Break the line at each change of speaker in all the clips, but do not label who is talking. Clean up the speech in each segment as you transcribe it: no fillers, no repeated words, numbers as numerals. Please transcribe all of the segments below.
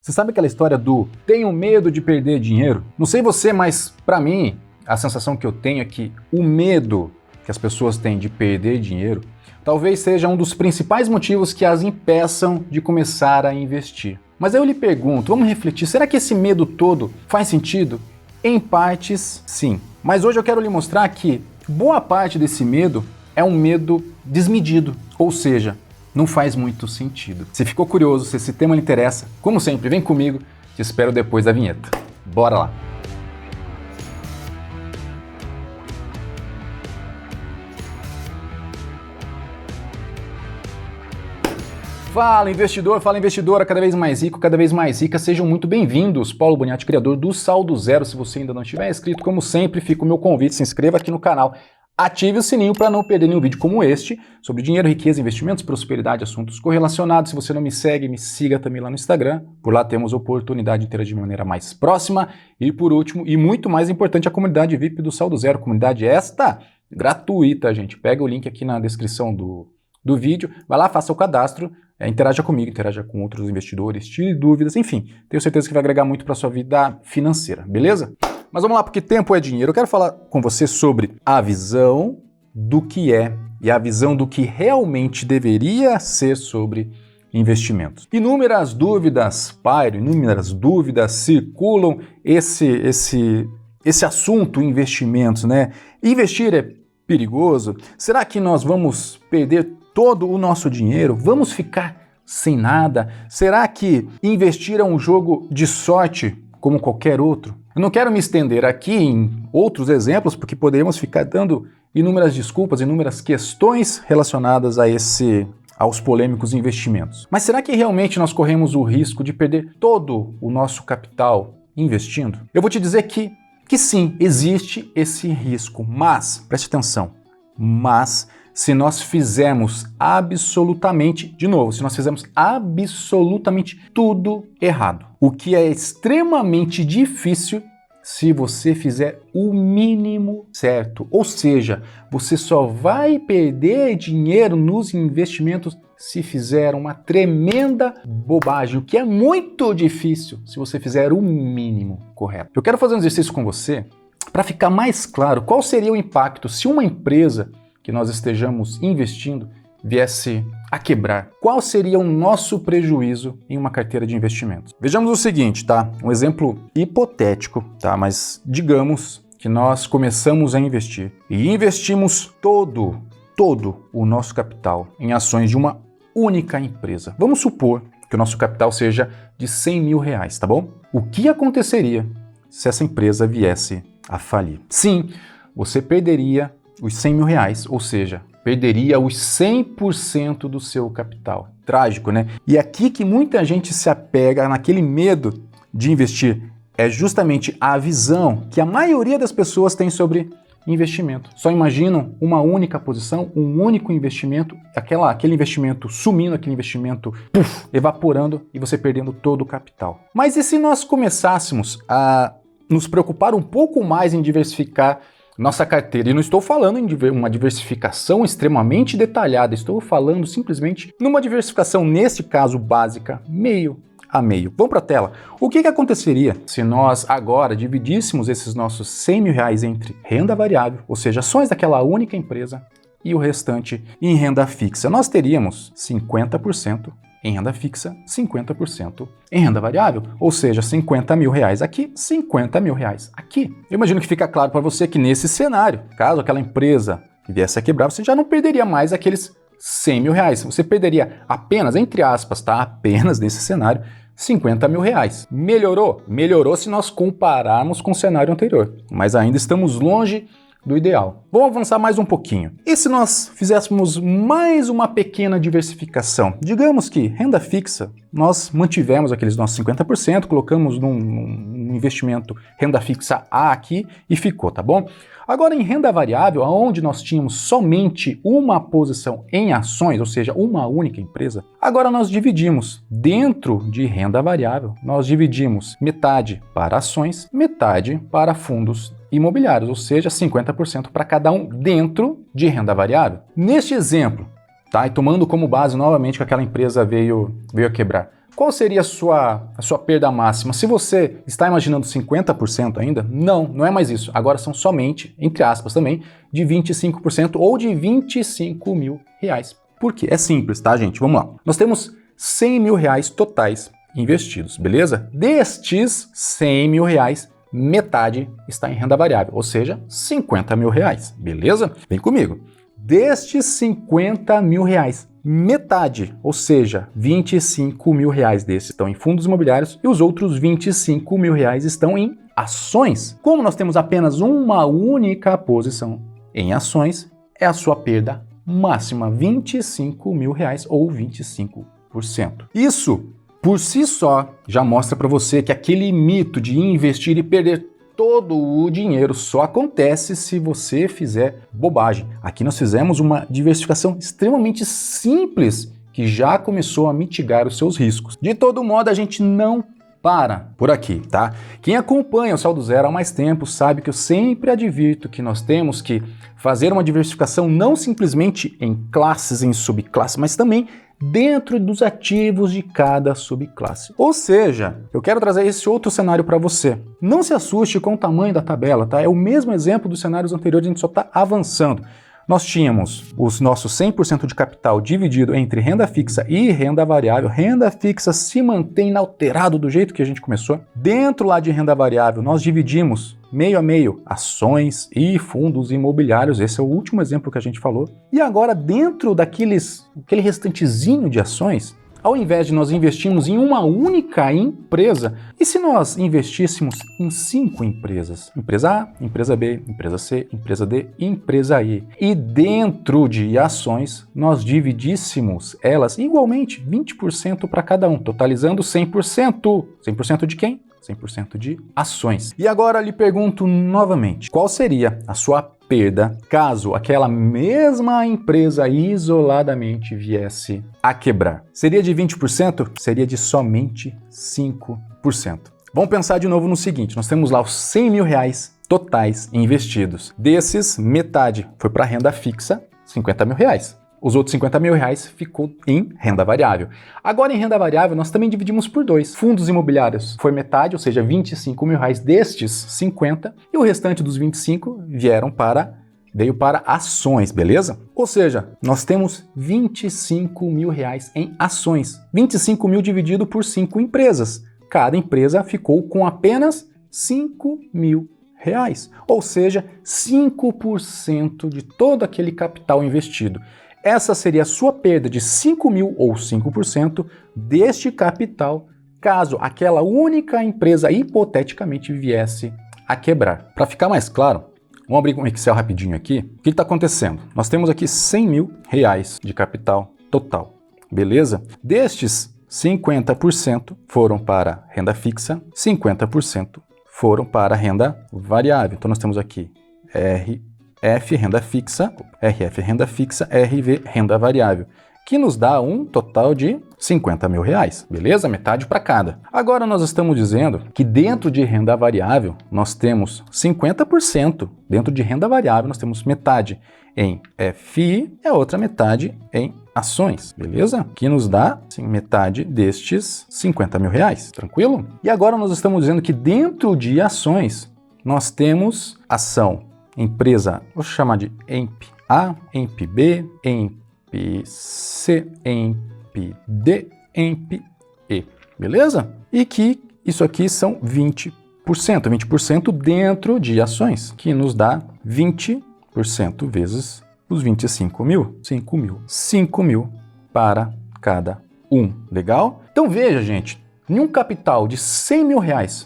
Você sabe aquela história do tenho medo de perder dinheiro? Não sei você, mas para mim, a sensação que eu tenho é que o medo que as pessoas têm de perder dinheiro talvez seja um dos principais motivos que as impeçam de começar a investir. Mas aí eu lhe pergunto, vamos refletir, será que esse medo todo faz sentido? Em partes, sim. Mas hoje eu quero lhe mostrar que boa parte desse medo é um medo desmedido, ou seja, não faz muito sentido. Se ficou curioso, se esse tema lhe interessa, como sempre, vem comigo, te espero depois da vinheta. Bora lá! Fala investidor, fala investidora, cada vez mais rico, cada vez mais rica, sejam muito bem-vindos. Paulo Boniati, criador do Saldo Zero. Se você ainda não estiver inscrito, como sempre, fica o meu convite, se inscreva aqui no canal. Ative o sininho para não perder nenhum vídeo como este, sobre dinheiro, riqueza, investimentos, prosperidade, assuntos correlacionados. Se você não me segue, me siga também lá no Instagram. Por lá temos oportunidade de interagir de maneira mais próxima. E por último, e muito mais importante, a comunidade VIP do Saldo Zero. Comunidade esta gratuita, gente. Pega o link aqui na descrição do vídeo, vai lá, faça o cadastro, interaja comigo, interaja com outros investidores, tire dúvidas, enfim. Tenho certeza que vai agregar muito para a sua vida financeira, beleza? Mas vamos lá, porque tempo é dinheiro. Eu quero falar com você sobre a visão do que é e a visão do que realmente deveria ser sobre investimentos. Inúmeras dúvidas pairam, inúmeras dúvidas circulam esse assunto investimentos, né? Investir é perigoso? Será que nós vamos perder todo o nosso dinheiro? Vamos ficar sem nada? Será que investir é um jogo de sorte como qualquer outro? Eu não quero me estender aqui em outros exemplos, porque poderíamos ficar dando inúmeras desculpas, inúmeras questões relacionadas aos polêmicos investimentos. Mas será que realmente nós corremos o risco de perder todo o nosso capital investindo? Eu vou te dizer que sim, existe esse risco, mas, preste atenção, mas se nós fizermos absolutamente tudo errado, o que é extremamente difícil se você fizer o mínimo certo. Ou seja, você só vai perder dinheiro nos investimentos se fizer uma tremenda bobagem, o que é muito difícil se você fizer o mínimo correto. Eu quero fazer um exercício com você para ficar mais claro qual seria o impacto se uma empresa que nós estejamos investindo viesse a quebrar. Qual seria o nosso prejuízo em uma carteira de investimentos? Vejamos o seguinte, tá? Um exemplo hipotético, tá? Mas digamos que nós começamos a investir e investimos todo o nosso capital em ações de uma única empresa. Vamos supor que o nosso capital seja de 100 mil reais, tá bom? O que aconteceria se essa empresa viesse a falir? Sim, você perderia os 100 mil reais, ou seja, perderia os 100% do seu capital. Trágico, né? E aqui que muita gente se apega naquele medo de investir é justamente a visão que a maioria das pessoas tem sobre investimento. Só imaginam uma única posição, um único investimento, aquele investimento sumindo, aquele investimento evaporando e você perdendo todo o capital. Mas e se nós começássemos a nos preocupar um pouco mais em diversificar nossa carteira? E não estou falando em uma diversificação extremamente detalhada, estou falando simplesmente numa diversificação, nesse caso básica, meio a meio. Vamos para a tela. O que aconteceria se nós agora dividíssemos esses nossos 100 mil reais entre renda variável, ou seja, ações daquela única empresa, e o restante em renda fixa? Nós teríamos 50% em renda fixa, 50% em renda variável, ou seja, 50 mil reais aqui, 50 mil reais aqui. Eu imagino que fica claro para você que nesse cenário, caso aquela empresa viesse a quebrar, você já não perderia mais aqueles 100 mil reais. Você perderia apenas, entre aspas, tá? Apenas nesse cenário, 50 mil reais. Melhorou? Melhorou se nós compararmos com o cenário anterior, mas ainda estamos longe do ideal. Vamos avançar mais um pouquinho. E se nós fizéssemos mais uma pequena diversificação? Digamos que renda fixa, nós mantivemos aqueles nossos 50%, colocamos num investimento renda fixa A aqui e ficou, tá bom? Agora em renda variável, onde nós tínhamos somente uma posição em ações, ou seja, uma única empresa, agora nós dividimos dentro de renda variável, nós dividimos metade para ações, metade para fundos imobiliários, ou seja, 50% para cada um dentro de renda variável. Neste exemplo, tá? E tomando como base novamente que aquela empresa veio a quebrar, Qual seria a sua perda máxima? Se você está imaginando 50% ainda, não é mais isso. Agora são somente, entre aspas também, de 25% ou de R$25 mil. Por quê? É simples, tá, gente? Vamos lá. Nós temos R$100 mil totais investidos, beleza? Destes R$100 mil, metade está em renda variável, ou seja, R$50 mil, beleza? Vem comigo. Destes R$50 mil, metade, ou seja, R$25 mil desses estão em fundos imobiliários e os outros R$25 mil estão em ações. Como nós temos apenas uma única posição em ações, é a sua perda máxima, R$25 mil ou 25%. Isso, por si só, já mostra para você que aquele mito de investir e perder todo o dinheiro só acontece se você fizer bobagem. Aqui nós fizemos uma diversificação extremamente simples que já começou a mitigar os seus riscos. De todo modo, a gente não para por aqui, tá? Quem acompanha o Saldo Zero há mais tempo sabe que eu sempre advirto que nós temos que fazer uma diversificação não simplesmente em classes, em subclasses, mas também dentro dos ativos de cada subclasse. Ou seja, eu quero trazer esse outro cenário para você. Não se assuste com o tamanho da tabela, tá? É o mesmo exemplo dos cenários anteriores, a gente só está avançando. Nós tínhamos os nossos 100% de capital dividido entre renda fixa e renda variável. Renda fixa se mantém inalterado do jeito que a gente começou. Dentro lá de renda variável, nós dividimos meio a meio ações e fundos imobiliários. Esse é o último exemplo que a gente falou. E agora, dentro aquele restantezinho de ações, ao invés de nós investirmos em uma única empresa, e se nós investíssemos em 5 empresas? Empresa A, empresa B, empresa C, empresa D e empresa E. E dentro de ações, nós dividíssemos elas igualmente, 20% para cada um, totalizando 100%. 100% de quem? 100% de ações. E agora lhe pergunto novamente, qual seria a sua perda caso aquela mesma empresa isoladamente viesse a quebrar? Seria de 20%? Seria de somente 5%. Vamos pensar de novo no seguinte, nós temos lá os R$100 mil totais investidos. Desses, metade foi para renda fixa, R$50 mil. Os outros R$50 mil ficou em renda variável. Agora, em renda variável, nós também dividimos por 2. Fundos imobiliários foi metade, ou seja, R$25 mil destes 50, e o restante dos 25 veio para ações, beleza? Ou seja, nós temos R$25 mil em ações. 25 mil dividido por 5 empresas. Cada empresa ficou com apenas R$5 mil. Ou seja, 5% de todo aquele capital investido. Essa seria a sua perda de 5 mil ou 5% deste capital, caso aquela única empresa hipoteticamente viesse a quebrar. Para ficar mais claro, vamos abrir um Excel rapidinho aqui. O que está acontecendo? Nós temos aqui R$100 mil de capital total, beleza? Destes, 50% foram para renda fixa, 50% foram para renda variável. Então nós temos aqui RF renda fixa, RV renda variável, que nos dá um total de R$50 mil, beleza? Metade para cada. Agora nós estamos dizendo que dentro de renda variável nós temos 50%, dentro de renda variável nós temos metade em FI e a outra metade em ações, beleza? Que nos dá metade destes R$50 mil, tranquilo? E agora nós estamos dizendo que dentro de ações nós temos ação empresa, vou chamar de EMP A, EMP B, EMP C, EMP D, EMP E, beleza? E que isso aqui são 20%, 20% dentro de ações, que nos dá 20% vezes os 25 mil, 5 mil para cada um, legal? Então veja, gente, em um capital de R$100 mil,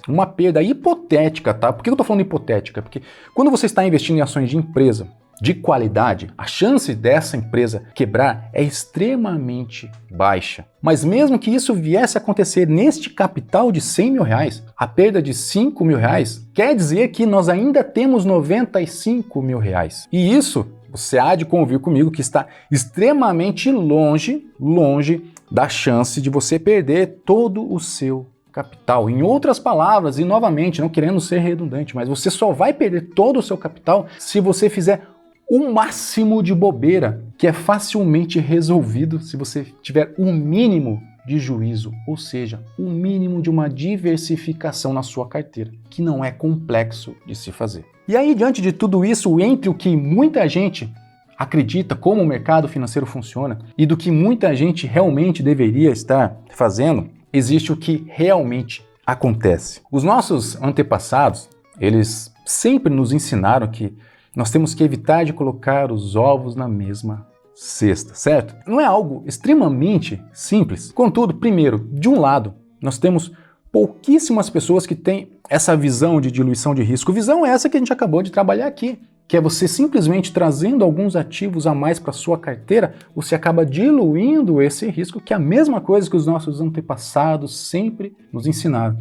uma perda hipotética, tá? Por que eu estou falando hipotética? Porque quando você está investindo em ações de empresa de qualidade, a chance dessa empresa quebrar é extremamente baixa. Mas mesmo que isso viesse a acontecer neste capital de R$100 mil, a perda de R$5 mil quer dizer que nós ainda temos R$95 mil. E isso, você há de convir comigo que está extremamente longe da chance de você perder todo o seu capital. Em outras palavras, e novamente, não querendo ser redundante, mas você só vai perder todo o seu capital se você fizer o máximo de bobeira que é facilmente resolvido se você tiver um mínimo de juízo, ou seja, um mínimo de uma diversificação na sua carteira, que não é complexo de se fazer. E aí, diante de tudo isso, entre o que muita gente acredita como o mercado financeiro funciona e do que muita gente realmente deveria estar fazendo, existe o que realmente acontece. Os nossos antepassados, eles sempre nos ensinaram que nós temos que evitar de colocar os ovos na mesma cesta, certo? Não é algo extremamente simples. Contudo, primeiro, de um lado, nós temos pouquíssimas pessoas que têm essa visão de diluição de risco. Visão essa que a gente acabou de trabalhar aqui, que é você simplesmente trazendo alguns ativos a mais para sua carteira, você acaba diluindo esse risco, que é a mesma coisa que os nossos antepassados sempre nos ensinaram.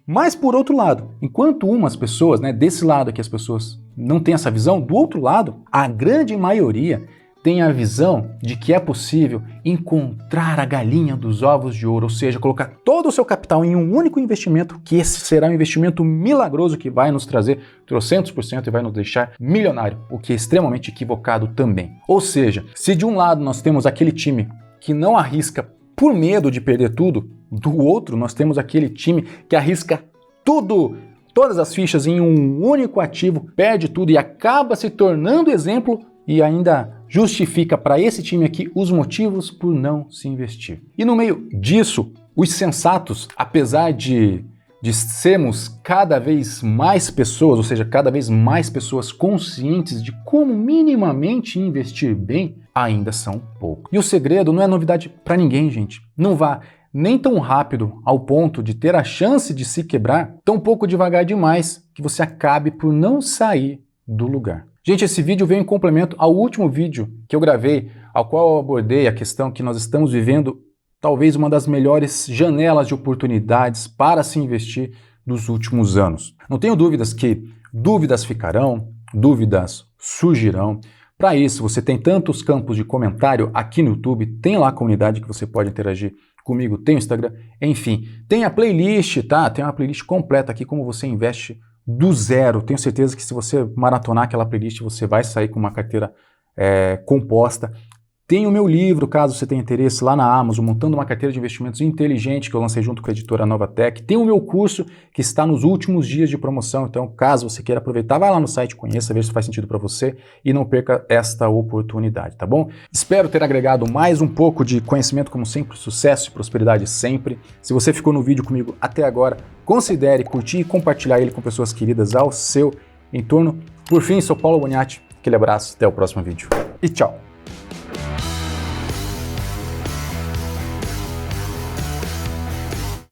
Mas, por outro lado, enquanto umas pessoas, desse lado aqui as pessoas não têm essa visão, do outro lado, a grande maioria tem a visão de que é possível encontrar a galinha dos ovos de ouro, ou seja, colocar todo o seu capital em um único investimento, que esse será um investimento milagroso que vai nos trazer 300% e vai nos deixar milionário, o que é extremamente equivocado também. Ou seja, se de um lado nós temos aquele time que não arrisca por medo de perder tudo, do outro nós temos aquele time que arrisca tudo, todas as fichas em um único ativo, perde tudo e acaba se tornando exemplo e ainda justifica para esse time aqui os motivos por não se investir. E no meio disso, os sensatos, apesar de sermos cada vez mais pessoas, ou seja, cada vez mais pessoas conscientes de como minimamente investir bem, ainda são poucos. E o segredo não é novidade para ninguém, gente. Não vá nem tão rápido ao ponto de ter a chance de se quebrar, tão pouco devagar demais que você acabe por não sair do lugar. Gente, esse vídeo veio em complemento ao último vídeo que eu gravei, ao qual eu abordei a questão que nós estamos vivendo talvez uma das melhores janelas de oportunidades para se investir dos últimos anos. Não tenho dúvidas que dúvidas ficarão, dúvidas surgirão. Para isso, você tem tantos campos de comentário aqui no YouTube, tem lá a comunidade que você pode interagir comigo, tem o Instagram, enfim. Tem a playlist, tá? Tem uma playlist completa aqui, como você investe do zero. Tenho certeza que se você maratonar aquela playlist, você vai sair com uma carteira composta. Tem o meu livro, caso você tenha interesse, lá na Amazon, Montando uma Carteira de Investimentos Inteligente, que eu lancei junto com a editora Novatec. Tem o meu curso, que está nos últimos dias de promoção, então caso você queira aproveitar, vai lá no site, conheça, veja se faz sentido para você e não perca esta oportunidade, tá bom? Espero ter agregado mais um pouco de conhecimento, como sempre, sucesso e prosperidade sempre. Se você ficou no vídeo comigo até agora, considere curtir e compartilhar ele com pessoas queridas ao seu entorno. Por fim, sou Paulo Boniati, aquele abraço, até o próximo vídeo e tchau!